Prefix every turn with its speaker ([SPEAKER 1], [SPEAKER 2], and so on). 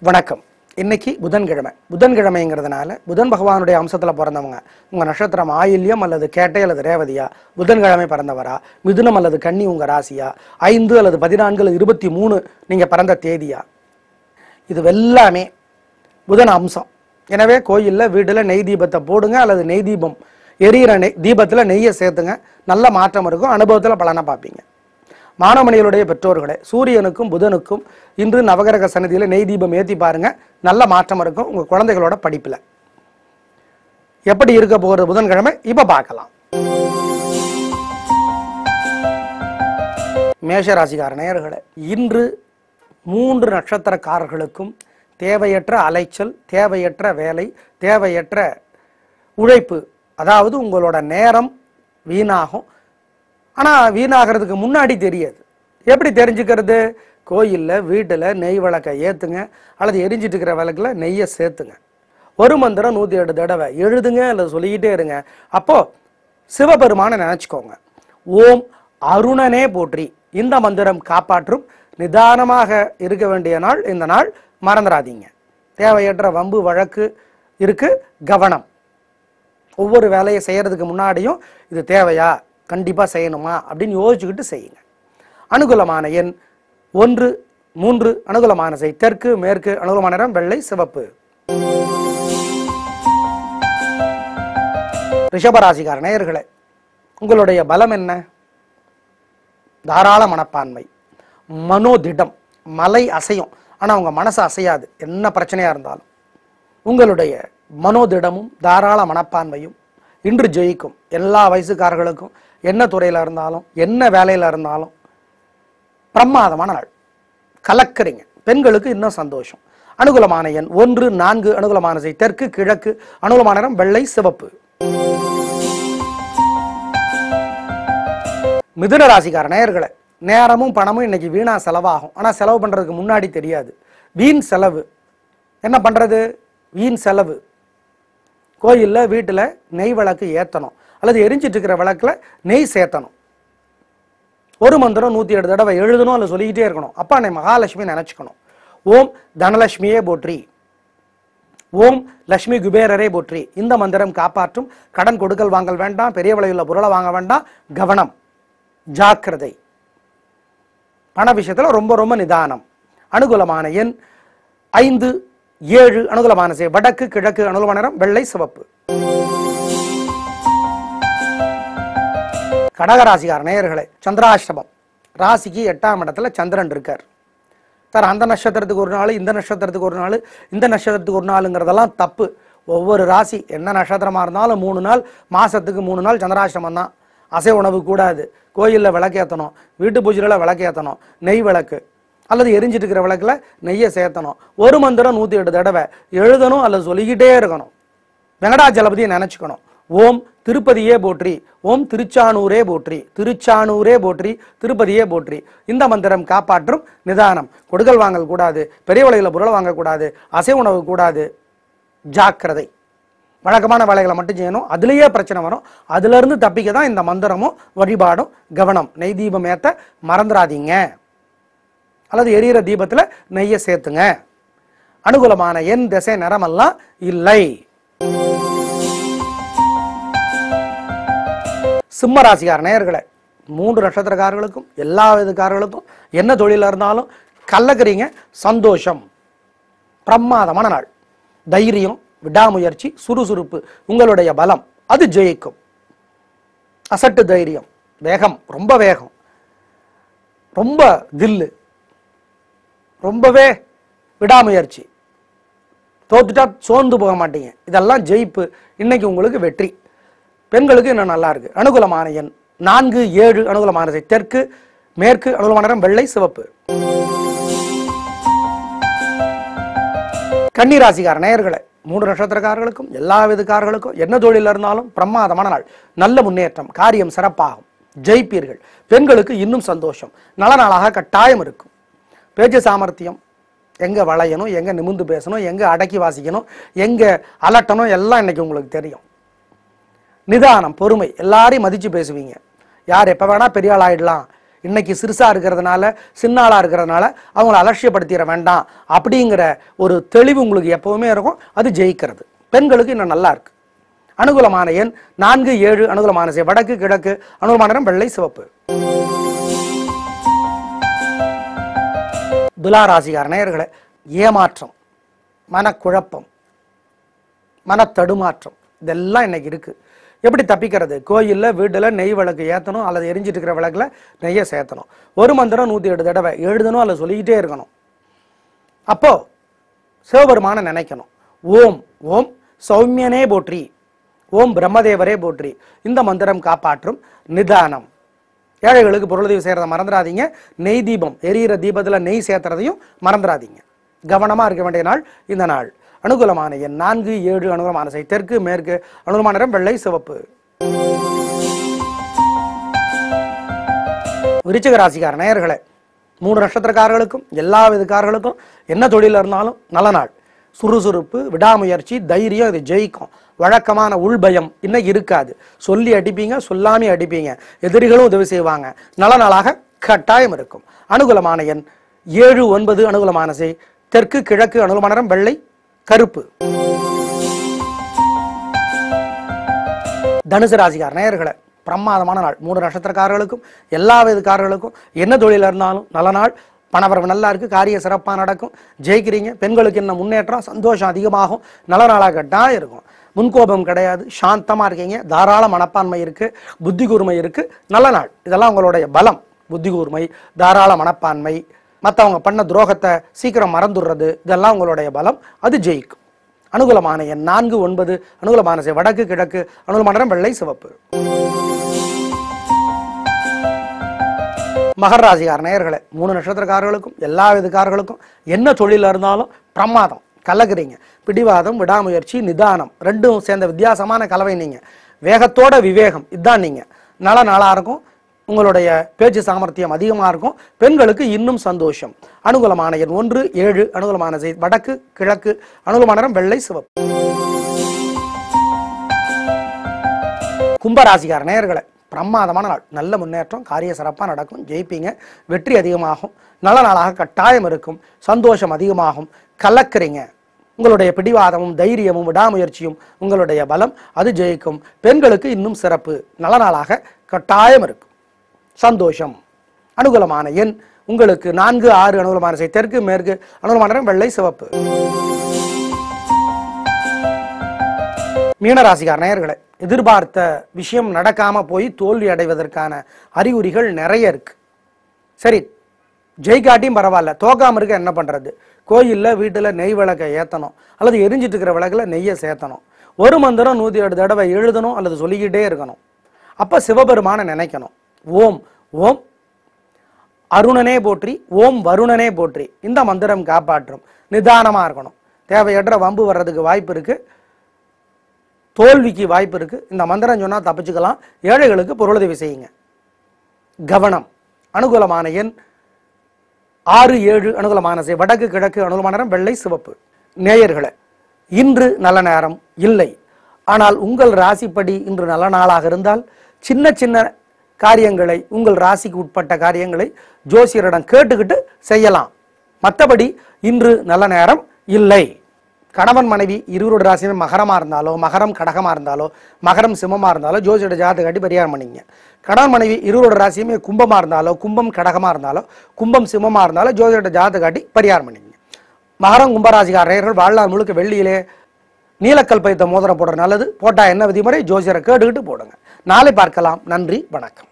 [SPEAKER 1] வணக்கம். இன்னைக்கு புதன்கிழமைங்கிறதுனால புதன் பகவானுடைய அம்சத்தில் பிறந்தவங்க உங்கள் நட்சத்திரம் ஆயில்யம் அல்லது கேட்டை அல்லது ரேவதியா, புதன்கிழமை பிறந்தவரா, மிதுனம் அல்லது கன்னி உங்கள் ராசியா, 5 அல்லது 14 அல்லது 23 நீங்கள் பிறந்த தேதியா, இது எல்லாமே புதன் அம்சம். எனவே கோயிலில் வீட்டில் நெய் தீபத்தை போடுங்க அல்லது நெய் தீபம் எரியிற தீபத்தில் நெய்யை சேர்த்துங்க. நல்ல மாற்றம் இருக்கும், அனுபவத்தில் பலனை பார்ப்பீங்க. மாணவமணிகளுடைய பெற்றோர்களே, சூரியனுக்கும் புதனுக்கும் இன்று நவகிரக சன்னதியில் நெய் தீபம் ஏற்றி பாருங்க, நல்ல மாற்றம் இருக்கும் உங்கள் குழந்தைகளோட படிப்பில். எப்படி இருக்க போகிறது புதன்கிழமை இப்போ பார்க்கலாம். மேஷராசிக்கார நேயர்களே, இன்று 3 நட்சத்திரக்காரர்களுக்கும் தேவையற்ற அலைச்சல், தேவையற்ற வேலை, தேவையற்ற உழைப்பு, அதாவது உங்களோட நேரம் வீணாகும். ஆனால் வீணாகிறதுக்கு முன்னாடி தெரியாது. எப்படி தெரிஞ்சுக்கிறது? கோயிலில் வீட்டில் நெய் விளக்கை ஏற்றுங்க அல்லது எரிஞ்சிட்டு இருக்கிற விளக்கில் நெய்யை சேர்த்துங்க. ஒரு மந்திரம் 108 தடவை எழுதுங்க அல்லது சொல்லிக்கிட்டே இருங்க. அப்போது சிவபெருமானை நினச்சிக்கோங்க. ஓம் அருணனே போற்றி. இந்த மந்திரம் காப்பாற்றும். நிதானமாக இருக்க வேண்டிய நாள் இந்த நாள், மறந்துடாதீங்க. தேவையற்ற வம்பு வழக்கு இருக்கு, கவனம். ஒவ்வொரு வேலையை செய்யறதுக்கு முன்னாடியும் இது தேவையா, கண்டிப்பாக செய்யணுமா அப்படின்னு யோசிச்சுக்கிட்டு செய்யுங்க. அனுகூலமான எண் 1, 3. அனுகூலமான செய் தெற்கு, மேற்கு. அனுகூலமான நிறம் வெள்ளை, சிவப்பு. ரிஷபராசிக்கார நேயர்களே, உங்களுடைய பலம் என்ன? தாராள மனப்பான்மை, மனோதிடம். மலை அசையும், ஆனால் உங்கள் மனசு அசையாது. என்ன பிரச்சனையாக இருந்தாலும் உங்களுடைய மனோதிடமும் தாராள மனப்பான்மையும் இன்று ஜெயிக்கும். எல்லா வயசுக்காரர்களுக்கும் என்ன துறையில் இருந்தாலும் என்ன வேலையில் இருந்தாலும் பிரமாதமான நாள், கலக்கிறீங்க. பெண்களுக்கு இன்னும் சந்தோஷம். அனுகூலமான எண் 1, 4. அனுகூலமான செய் தெற்கு, கிழக்கு. அனுகூலமான நிறம் வெள்ளை, சிவப்பு. மிதுன ராசிக்கார நேயர்களே, நேரமும் பணமும் இன்னைக்கு வீணா செலவாகும். ஆனால் செலவு பண்ணுறதுக்கு முன்னாடி தெரியாது. வீண் செலவு. என்ன பண்ணுறது? வீண் செலவு. கோயிலில் வீட்டில் நெய் விளக்கு ஏற்றணும் அல்லது எரிஞ்சிட்டு இருக்கிற விளக்கில் நெய் சேர்த்தணும். ஒரு மந்திரம் 108 தடவை எழுதணும் அல்லது சொல்லிக்கிட்டே இருக்கணும். அப்பா என்னை மகாலட்சுமி நினச்சிக்கணும். ஓம் தனலட்சுமியே போற்றி. ஓம் லட்சுமி குபேரரே போற்றி. இந்த மந்திரம் காப்பாற்றும். கடன் கொடுக்கல் வாங்கல் வேண்டாம், பெரிய விலையுள்ள பொருளை வாங்க வேண்டாம், கவனம், ஜாக்கிரதை. பண விஷயத்தில் ரொம்ப ரொம்ப நிதானம். அனுகூலமான எண் 5, 7. அனுகூலமான செய் வடக்கு, கிழக்கு. அனுகூலமான நிறம் வெள்ளை, சிவப்பு. கடகராசிக்கார நேயர்களே, சந்திராஷ்டமம். ராசிக்கு 8ஆம் இடத்துல சந்திரன் இருக்கார். சார், அந்த நட்சத்திரத்துக்கு ஒரு நாள், இந்த நட்சத்திரத்துக்கு ஒரு நாள், இந்த நட்சத்திரத்துக்கு ஒரு நாளுங்கிறதெல்லாம் தப்பு. ஒவ்வொரு ராசி என்ன நட்சத்திரமாக இருந்தாலும் 3 நாள், மாதத்துக்கு 3 நாள் சந்திராஷ்டமம் தான். அசை உணவு கூடாது. கோயிலில் விளக்கேற்றணும், வீட்டு பூஜையில் விளக்கேற்றணும், நெய் விளக்கு அல்லது எரிஞ்சிட்டு இருக்கிற விளக்கில் நெய்யை சேர்த்தணும். ஒரு மந்திரம் 108 தடவை எழுதணும் அல்லது சொல்லிக்கிட்டே இருக்கணும். வெங்கடாஜலபதியை நினச்சிக்கணும். ஓம் திருப்பதியே போற்றி. ஓம் திருச்சானூரே போற்றி. திருச்சானூரே போற்றி. திருப்பதியே போற்றி. இந்த மந்திரம் காப்பாற்றும். நிதானம். கொடுக்கல் வாங்கல் கூடாது, பெரிய விலையில் பொருளை வாங்கக்கூடாது, அசை உணவு கூடாது, ஜாக்கிரதை. வழக்கமான வேலைகளை மட்டும் செய்யணும். அதுலேயே பிரச்சனை வரும். அதுலேருந்து தப்பிக்க தான் இந்த மந்திரமும் வழிபாடும். கவனம். நெய் தீபம் ஏற்ற மறந்துடாதீங்க அல்லது எரியிற தீபத்தில் நெய்யை சேர்த்துங்க. அனுகூலமான எண், திசை, நிறமெல்லாம் இல்லை. சிம்மராசிக்கார நேயர்களே, 3 நட்சத்திரக்காரர்களுக்கும் எல்லா விதக்காரர்களுக்கும் என்ன தொழிலாக இருந்தாலும் கலக்கிறீங்க. சந்தோஷம். பிரமாதமான நாள். தைரியம், விடாமுயற்சி, சுறுசுறுப்பு உங்களுடைய பலம். அது ஜெயிக்கும். அசட்டு தைரியம், வேகம், ரொம்ப வேகம், ரொம்ப தில்லு, ரொம்பவே விடாமுயற்சி. தோத்துட்டா சோர்ந்து போக மாட்டீங்க. இதெல்லாம் ஜெயிப்பு. இன்னைக்கு உங்களுக்கு வெற்றி. பெண்களுக்கு இன்னும் நல்லா இருக்கு. அனுகூலமான எண் 4, 7. அனுகூலமான செய் தெற்கு, மேற்கு. அனுகூலமான நிறம் வெள்ளை, சிவப்பு. கன்னிராசிக்கார நேயர்களே, 3 நட்சத்திரக்காரர்களுக்கும் எல்லா விதக்காரர்களுக்கும் என்ன தொழில் இருந்தாலும் பிரமாதமான நாள். நல்ல முன்னேற்றம். காரியம் சிறப்பாகும். ஜெயிப்பீர்கள். பெண்களுக்கு இன்னும் சந்தோஷம். நல்ல நாளாக கட்டாயம் இருக்கும். பேச்சு சாமர்த்தியம், எங்கே வளையணும், எங்கே நிமிந்து பேசணும், எங்கே அடக்கி வாசிக்கணும், எங்கே அலட்டணும், எல்லாம் இன்னைக்கு உங்களுக்கு தெரியும். நிதானம், பொறுமை. எல்லாரையும் மதித்து பேசுவீங்க. யார் எப்போ வேணால் பெரிய ஆள் ஆகிடலாம், இன்னைக்கு சிறுசா இருக்கிறதுனால, சின்னாளா இருக்கிறதுனால அவங்கள அலட்சியப்படுத்திட வேண்டாம் அப்படிங்கிற ஒரு தெளிவு உங்களுக்கு எப்பவுமே இருக்கும். அது ஜெயிக்கிறது. பெண்களுக்கு இன்னும் நல்லா இருக்கு. அனுகூலமான எண் 4, 7. அனுகூலமான திசை வடக்கு கிழக்கு. அனுகூலமான நிறம் வெள்ளை சிவப்பு. துலா ராசிக்கார நேயர்களே, ஏமாற்றம், மனக்குழப்பம், மனத்தடுமாற்றம் இதெல்லாம் இன்னைக்கு இருக்கு. எப்படி தப்பிக்கிறது? கோயிலில் வீட்டில் நெய் விளக்கு ஏற்றணும், அல்லது எரிஞ்சிட்டு இருக்கிற விளக்குல நெய்யை சேர்த்தணும். ஒரு மந்திரம் 108 தடவை எழுதணும், அல்லது சொல்லிக்கிட்டே இருக்கணும். அப்போ சிவபெருமான நினைக்கணும். ஓம் ஓம் சௌமியனே போற்றி, ஓம் பிரம்மதேவரே போற்றி. இந்த மந்திரம் காப்பாற்றும். நிதானம். ஏழைகளுக்கு பொருளுதவி செய்யறத மறந்துடாதீங்க. நெய் தீபம் எரியிற தீபத்தில் நெய் சேர்த்துறதையும் மறந்துடாதீங்க. கவனமா இருக்க வேண்டிய நாள் இந்த நாள். அனுகூலமான எண் 4, 7. அனுகூலமான திசை தெற்கு மேற்கு. அனுகூலமான நிறம் வெள்ளை சிவப்பு. விருச்சிக ராசிக்கார நேயர்களே, 3 நட்சத்திரக்காரர்களுக்கும் எல்லா விதக்காரர்களுக்கும் என்ன தொழில இருந்தாலும் நல்ல நாள். சுறுசுறுப்பு, விடாமுயற்சி, தைரியம் இது ஜெயிக்கும். வழக்கமான உள்பயம் இன்னைக்கு இருக்காது. சொல்லி அடிப்பீங்க, சொல்லாமி அடிப்பீங்க. எதிரிகளும் உதவி செய்வாங்க. நல்ல நாளாக கட்டாயம் இருக்கும். அனுகூலமான எண் 7, 9. அனுகூலமான திசை தெற்கு கிழக்கு. அனுகூலமான நிறம் வெள்ளை கருப்பு. தனுசு ராசிக்கார நேயர்களே, பிரமாதமான நாள். 3 நட்சத்திரக்காரர்களுக்கும் எல்லா விதக்காரர்களுக்கும் என்ன தொழில இருந்தாலும் நல்ல நாள். பணவரவு நல்லா இருக்கு. காரிய சிறப்பாக நடக்கும். ஜெயிக்கிறீங்க. பெண்களுக்கு என்ன முன்னேற்றம், சந்தோஷம் அதிகமாகும். நல்ல நாளாக கட்டாயம் இருக்கும். முன்கோபம் கிடையாது. சாந்தமா இருக்கீங்க. தாராள மனப்பான்மை இருக்கு. புத்தி கூர்மை இருக்கு. நல்ல நாள். இதெல்லாம் உங்களுடைய பலம். புத்தி கூர்மை, தாராள மனப்பான்மை, மற்றவங்க பண்ண துரோகத்தை சீக்கிரம் மறந்துடுறது, இதெல்லாம் உங்களுடைய பலம். அது ஜெயிக்கும். அனுகூலமான எண் 4, 9. அனுகூலமான திசை வடக்கு கிழக்கு. அனுகூலமான நிறம் வெள்ளை சிவப்பு. மகர ராசிக்கார நேயர்களே, 3 நட்சத்திரக்காரர்களுக்கும் எல்லா விதக்காரர்களுக்கும் என்ன தொழில இருந்தாலும் பிரமாதம். கலக்குறீங்க. பிடிவாதம், விடாமுயற்சி, நிதானம் ரெண்டும் சேர்ந்த வித்தியாசமான கலவை. நீங்க வேகத்தோட விவேகம் இதுதான் நீங்க. நல்ல நாளா இருக்கும். உங்களுடைய பேச்சு சாமர்த்தியம் அதிகமாக இருக்கும். பெண்களுக்கு இன்னும் சந்தோஷம். அனுகூலமான எண் 1, 7. அனுகூலமான திசை வடக்கு கிழக்கு. அனுகூலமான நிறம் வெள்ளை சிவப்பு. கும்பராசிக்கார நேயர்களே, பிரமாதமான நாள். நல்ல முன்னேற்றம். காரிய சிறப்பாக நடக்கும். ஜெயிப்பீங்க. வெற்றி அதிகமாகும். நல்ல நாளாக கட்டாயம் இருக்கும். சந்தோஷம் அதிகமாகும். கலக்குறீங்க. உங்களுடைய பிடிவாதமும் தைரியமும் விடாமுயற்சியும் உங்களுடைய பலம். அது ஜெயிக்கும். பெண்களுக்கு இன்னும் சிறப்பு. நல்ல நாளாக கட்டாயம் இருக்கும். சந்தோஷம். அனுகூலமான எண் உங்களுக்கு 4, 6. அனுகூலமான திசை தெற்கு மேற்கு. அனுகூலமான நிறம் வெள்ளை சிவப்பு. மீனராசிக்கார நேயர்களே, எதிர்பார்த்த விஷயம் நடக்காம போய் தோல்வி அடைவதற்கான அறிகுறிகள் நிறைய இருக்கு. சரி, ஜெயிக்காட்டியும் பரவாயில்ல, தோக்காம இருக்க என்ன பண்றது? கோயில்ல வீட்டுல நெய் விளக்கை ஏத்தணும், அல்லது எரிஞ்சிட்டு இருக்கிற விளக்குல நெய்யை சேர்த்தணும். ஒரு மந்திரம் 108 தடவை எழுதணும், அல்லது சொல்லிக்கிட்டே இருக்கணும். அப்ப சிவபெருமான நினைக்கணும். ஓம் ஓம் அருணனே போற்றி, ஓம் வருணனே போற்றி. இந்த மந்திரம் காப்பாற்றும். நிதானமா இருக்கணும். தேவையற்ற வம்பு வர்றதுக்கு வாய்ப்பு இருக்கு. தோல்விக்கு வாய்ப்பு இருக்கு. இந்த மந்திரம் சொன்னா தப்பிச்சுக்கலாம். ஏழைகளுக்கு பொருளுதவி செய்யுங்க. கவனம். அனுகூலமான எண் 6, 7. அனுகூலமான திசை வடக்கு கிழக்கு. அனுகூலமான நிறம் வெள்ளை சிவப்பு. நேயர்களே, இன்று நல்ல நேரம் இல்லை. ஆனால் உங்கள் ராசிப்படி இன்று நல்ல நாளாக இருந்தால் சின்ன சின்ன காரியங்களை, உங்கள் ராசிக்கு உட்பட்ட காரியங்களை ஜோசியரிடம் கேட்டுக்கிட்டு செய்யலாம். மற்றபடி இன்று நல்ல நேரம் இல்லை. கணவன் மனைவி இருவரோட ராசியுமே மகரமா இருந்தாலோ, மகரம் கடகமா இருந்தாலோ, மகரம் சிம்மமா இருந்தாலோ ஜோசியோட ஜாதகம் காட்டி பரிகாரம் பண்ணிங்க. கணவன் மனைவி இருவரோட ராசியுமே கும்பமா இருந்தாலோ, கும்பம் கடகமா இருந்தாலோ, கும்பம் சிம்மமா இருந்தாலோ ஜோசியோட ஜாதகம் காட்டி பரிகாரம் பண்ணிங்க. மகரம் கும்பராசிக்காரர்கள் வாழ்நாள் முழுக்க வெள்ளியிலே நீலக்கல் பைத்த மோதிரம் போடுற நல்லது. போட்டா என்ன விதிமுறை ஜோசியரை கேட்டுக்கிட்டு போடுங்க. நாளை பார்க்கலாம். நன்றி, வணக்கம்.